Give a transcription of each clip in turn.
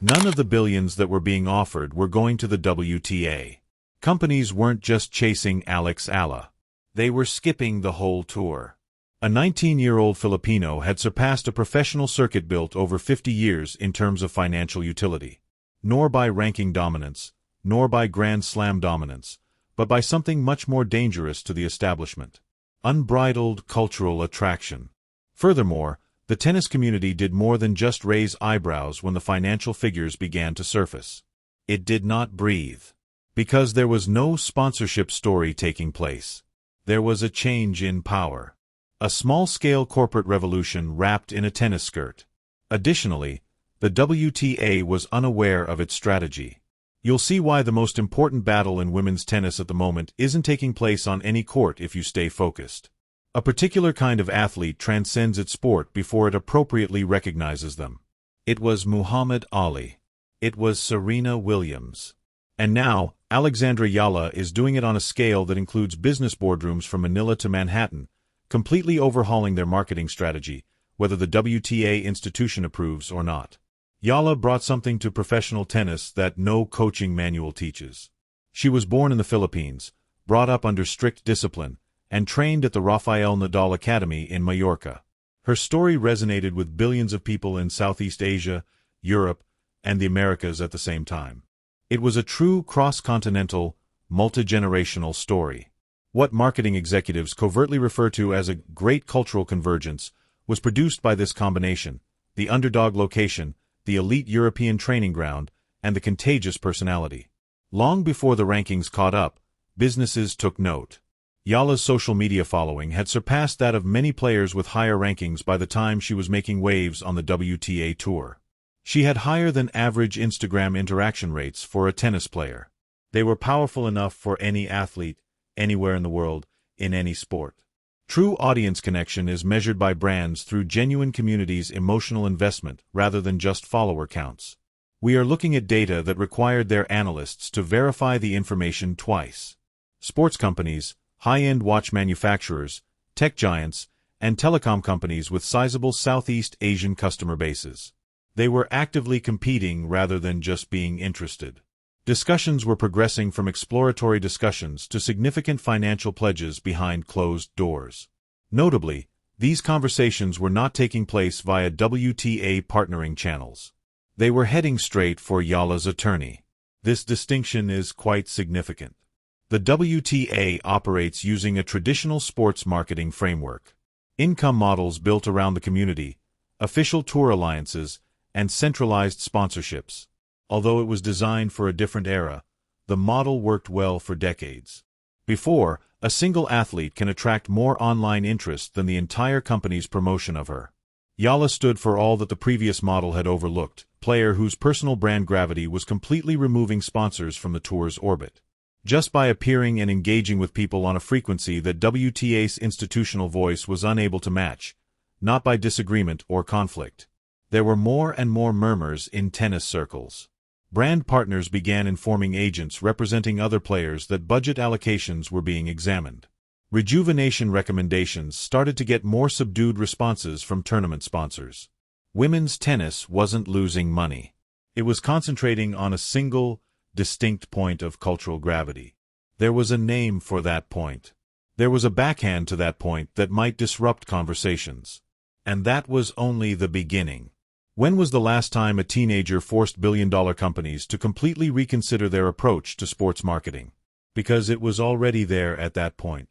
None of the billions that were being offered were going to the WTA. Companies weren't just chasing Alex Eala. They were skipping the whole tour. A 19-year-old Filipino had surpassed a professional circuit built over 50 years in terms of financial utility. Nor by ranking dominance, nor by Grand Slam dominance, but by something much more dangerous to the establishment. Unbridled cultural attraction. Furthermore, the tennis community did more than just raise eyebrows when the financial figures began to surface. It did not breathe. Because there was no sponsorship story taking place. There was a change in power. A small-scale corporate revolution wrapped in a tennis skirt. Additionally, the WTA was unaware of its strategy. You'll see why the most important battle in women's tennis at the moment isn't taking place on any court if you stay focused. A particular kind of athlete transcends its sport before it appropriately recognizes them. It was Muhammad Ali. It was Serena Williams. And now, Alexandra Eala is doing it on a scale that includes business boardrooms from Manila to Manhattan, completely overhauling their marketing strategy, whether the WTA institution approves or not. Eala brought something to professional tennis that no coaching manual teaches. She was born in the Philippines, brought up under strict discipline, and trained at the Rafael Nadal Academy in Mallorca. Her story resonated with billions of people in Southeast Asia, Europe, and the Americas at the same time. It was a true cross-continental, multi-generational story. What marketing executives covertly refer to as a great cultural convergence was produced by this combination: the underdog location, the elite European training ground, and the contagious personality. Long before the rankings caught up, businesses took note. Eala's social media following had surpassed that of many players with higher rankings by the time she was making waves on the WTA Tour. She had higher than average Instagram interaction rates for a tennis player. They were powerful enough for any athlete, anywhere in the world, in any sport. True audience connection is measured by brands through genuine communities' emotional investment rather than just follower counts. We are looking at data that required their analysts to verify the information twice. Sports companies, high-end watch manufacturers, tech giants, and telecom companies with sizable Southeast Asian customer bases. They were actively competing rather than just being interested. Discussions were progressing from exploratory discussions to significant financial pledges behind closed doors. Notably, these conversations were not taking place via WTA partnering channels. They were heading straight for Eala's attorney. This distinction is quite significant. The WTA operates using a traditional sports marketing framework. Income models built around the community, official tour alliances, and centralized sponsorships. Although it was designed for a different era, the model worked well for decades. Before, a single athlete can attract more online interest than the entire company's promotion of her. Eala stood for all that the previous model had overlooked, player whose personal brand gravity was completely removing sponsors from the tour's orbit. Just by appearing and engaging with people on a frequency that WTA's institutional voice was unable to match, not by disagreement or conflict. There were more and more murmurs in tennis circles. Brand partners began informing agents representing other players that budget allocations were being examined. Rejuvenation recommendations started to get more subdued responses from tournament sponsors. Women's tennis wasn't losing money. It was concentrating on a single, distinct point of cultural gravity. There was a name for that point. There was a backhand to that point that might disrupt conversations. And that was only the beginning. When was the last time a teenager forced billion-dollar companies to completely reconsider their approach to sports marketing? Because it was already there at that point.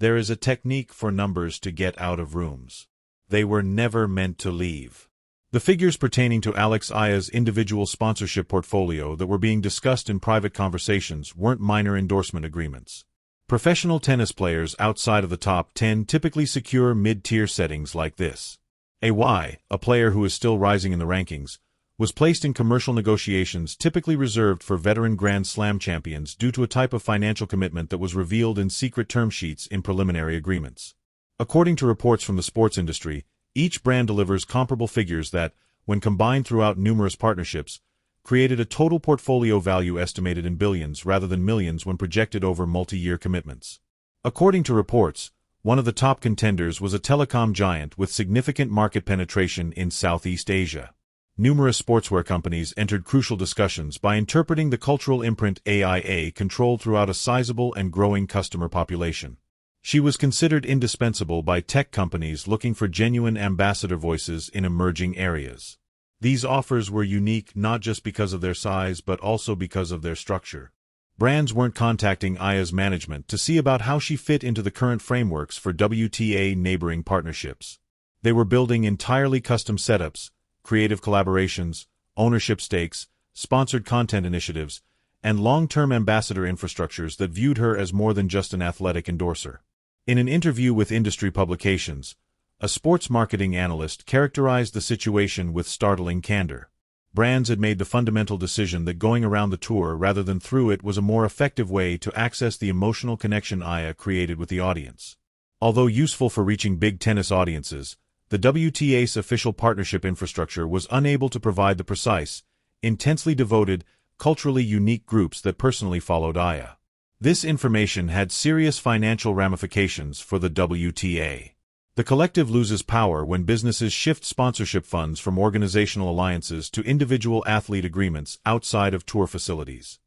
There is a technique for numbers to get out of rooms. They were never meant to leave. The figures pertaining to Alex Eala's individual sponsorship portfolio that were being discussed in private conversations weren't minor endorsement agreements. Professional tennis players outside of the top 10 typically secure mid-tier settings like this. A player who is still rising in the rankings, was placed in commercial negotiations typically reserved for veteran Grand Slam champions due to a type of financial commitment that was revealed in secret term sheets in preliminary agreements. According to reports from the sports industry, each brand delivers comparable figures that, when combined throughout numerous partnerships, created a total portfolio value estimated in billions rather than millions when projected over multi-year commitments. According to reports, one of the top contenders was a telecom giant with significant market penetration in Southeast Asia. Numerous sportswear companies entered crucial discussions by interpreting the cultural imprint AIA controlled throughout a sizable and growing customer population. She was considered indispensable by tech companies looking for genuine ambassador voices in emerging areas. These offers were unique not just because of their size but also because of their structure. Brands weren't contacting AIA's management to see about how she fit into the current frameworks for WTA neighboring partnerships. They were building entirely custom setups, creative collaborations, ownership stakes, sponsored content initiatives, and long-term ambassador infrastructures that viewed her as more than just an athletic endorser. In an interview with industry publications, a sports marketing analyst characterized the situation with startling candor. Brands had made the fundamental decision that going around the tour rather than through it was a more effective way to access the emotional connection AIA created with the audience. Although useful for reaching big tennis audiences, the WTA's official partnership infrastructure was unable to provide the precise, intensely devoted, culturally unique groups that personally followed AIA. This information had serious financial ramifications for the WTA. The collective loses power when businesses shift sponsorship funds from organizational alliances to individual athlete agreements outside of tour facilities.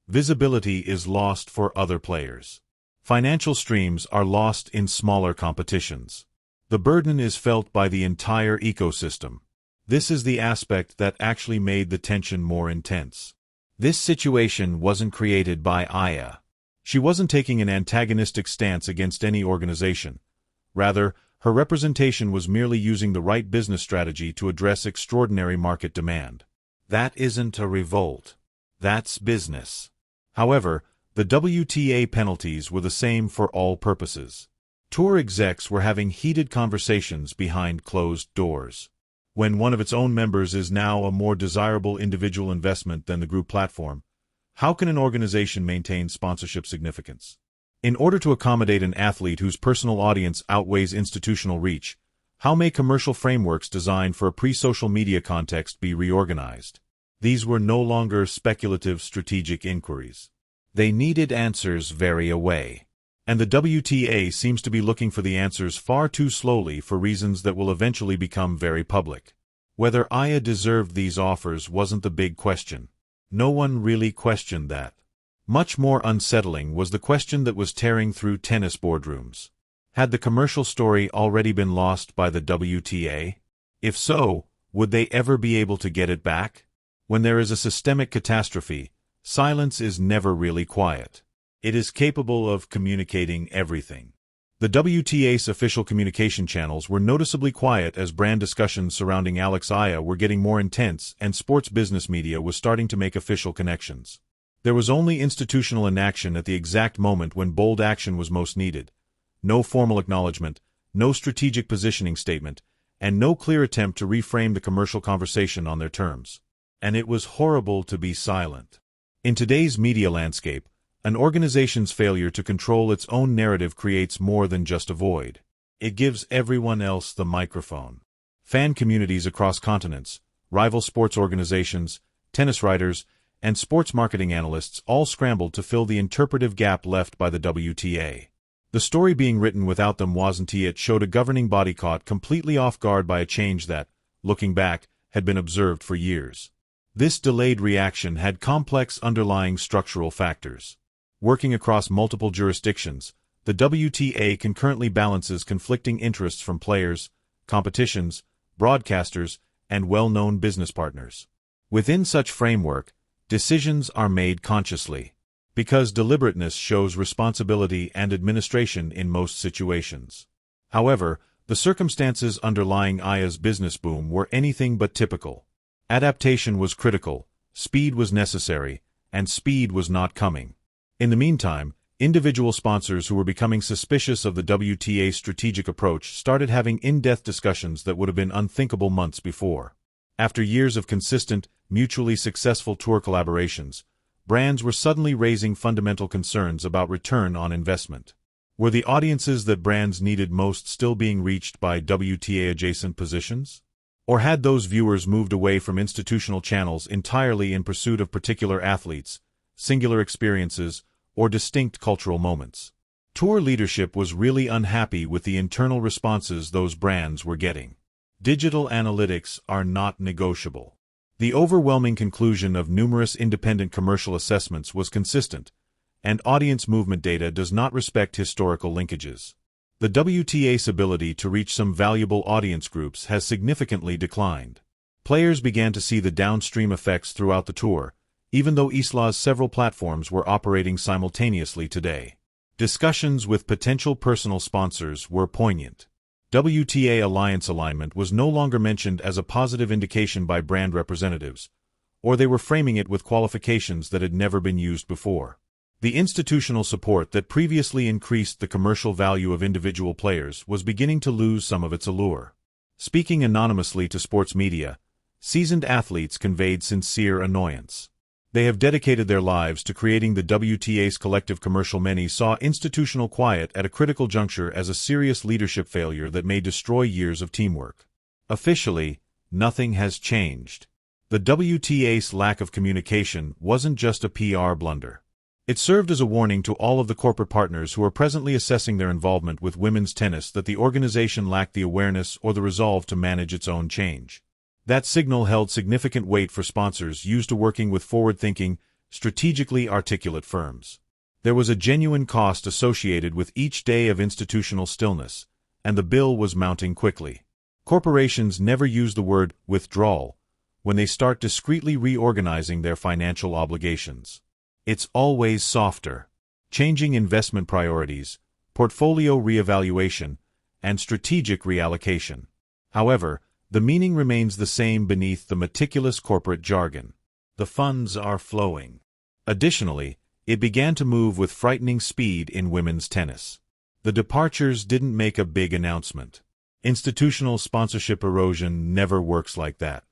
Visibility is lost for other players. Financial streams are lost in smaller competitions. The burden is felt by the entire ecosystem. This is the aspect that actually made the tension more intense. This situation wasn't created by AIA. She wasn't taking an antagonistic stance against any organization. Rather, her representation was merely using the right business strategy to address extraordinary market demand. That isn't a revolt. That's business. However, the WTA penalties were the same for all purposes. Tour execs were having heated conversations behind closed doors. When one of its own members is now a more desirable individual investment than the group platform, how can an organization maintain sponsorship significance? In order to accommodate an athlete whose personal audience outweighs institutional reach, how may commercial frameworks designed for a pre-social media context be reorganized? These were no longer speculative strategic inquiries. They needed answers very away. And the WTA seems to be looking for the answers far too slowly for reasons that will eventually become very public. Whether AIA deserved these offers wasn't the big question. No one really questioned that. Much more unsettling was the question that was tearing through tennis boardrooms. Had the commercial story already been lost by the WTA? If so, would they ever be able to get it back? When there is a systemic catastrophe, silence is never really quiet. It is capable of communicating everything. The WTA's official communication channels were noticeably quiet as brand discussions surrounding Alex Eala were getting more intense and sports business media was starting to make official connections. There was only institutional inaction at the exact moment when bold action was most needed. No formal acknowledgement, no strategic positioning statement, and no clear attempt to reframe the commercial conversation on their terms. And it was horrible to be silent. In today's media landscape, an organization's failure to control its own narrative creates more than just a void. It gives everyone else the microphone. Fan communities across continents, rival sports organizations, tennis writers, and sports marketing analysts all scrambled to fill the interpretive gap left by the WTA. The story being written without them wasn't it showed a governing body caught completely off guard by a change that, looking back, had been observed for years. This delayed reaction had complex underlying structural factors. Working across multiple jurisdictions, the WTA concurrently balances conflicting interests from players, competitions, broadcasters, and well-known business partners. Within such framework, decisions are made consciously, because deliberateness shows responsibility and administration in most situations. However, the circumstances underlying AIA's business boom were anything but typical. Adaptation was critical, speed was necessary, and speed was not coming. In the meantime, individual sponsors who were becoming suspicious of the WTA's strategic approach started having in-depth discussions that would have been unthinkable months before. After years of consistent, mutually successful tour collaborations, brands were suddenly raising fundamental concerns about return on investment. Were the audiences that brands needed most still being reached by WTA-adjacent positions? Or had those viewers moved away from institutional channels entirely in pursuit of particular athletes, singular experiences, or distinct cultural moments? Tour leadership was really unhappy with the internal responses those brands were getting. Digital analytics are not negotiable. The overwhelming conclusion of numerous independent commercial assessments was consistent, and audience movement data does not respect historical linkages. The WTA's ability to reach some valuable audience groups has significantly declined. Players began to see the downstream effects throughout the tour, even though Eala's several platforms were operating simultaneously today. Discussions with potential personal sponsors were poignant. WTA alliance alignment was no longer mentioned as a positive indication by brand representatives, or they were framing it with qualifications that had never been used before. The institutional support that previously increased the commercial value of individual players was beginning to lose some of its allure. Speaking anonymously to sports media, seasoned athletes conveyed sincere annoyance. They have dedicated their lives to creating the WTA's collective commercial. Many saw institutional quiet at a critical juncture as a serious leadership failure that may destroy years of teamwork. Officially, nothing has changed. The WTA's lack of communication wasn't just a PR blunder. It served as a warning to all of the corporate partners who are presently assessing their involvement with women's tennis that the organization lacked the awareness or the resolve to manage its own change. That signal held significant weight for sponsors used to working with forward-thinking, strategically articulate firms. There was a genuine cost associated with each day of institutional stillness, and the bill was mounting quickly. Corporations never use the word withdrawal when they start discreetly reorganizing their financial obligations. It's always softer. Changing investment priorities, portfolio reevaluation, and strategic reallocation. However, the meaning remains the same beneath the meticulous corporate jargon. The funds are flowing. Additionally, it began to move with frightening speed in women's tennis. The departures didn't make a big announcement. Institutional sponsorship erosion never works like that.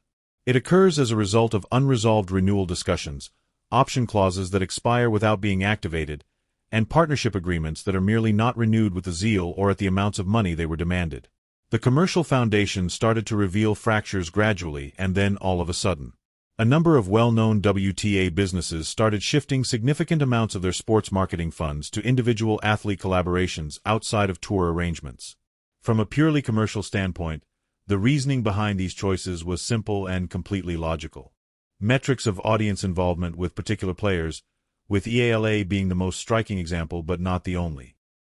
It occurs as a result of unresolved renewal discussions, option clauses that expire without being activated, and partnership agreements that are merely not renewed with the zeal or at the amounts of money they were demanded. The commercial foundation started to reveal fractures gradually and then all of a sudden. A number of well-known WTA businesses started shifting significant amounts of their sports marketing funds to individual athlete collaborations outside of tour arrangements. From a purely commercial standpoint, the reasoning behind these choices was simple and completely logical. Metrics of audience involvement with particular players, with EALA being the most striking example but not the only.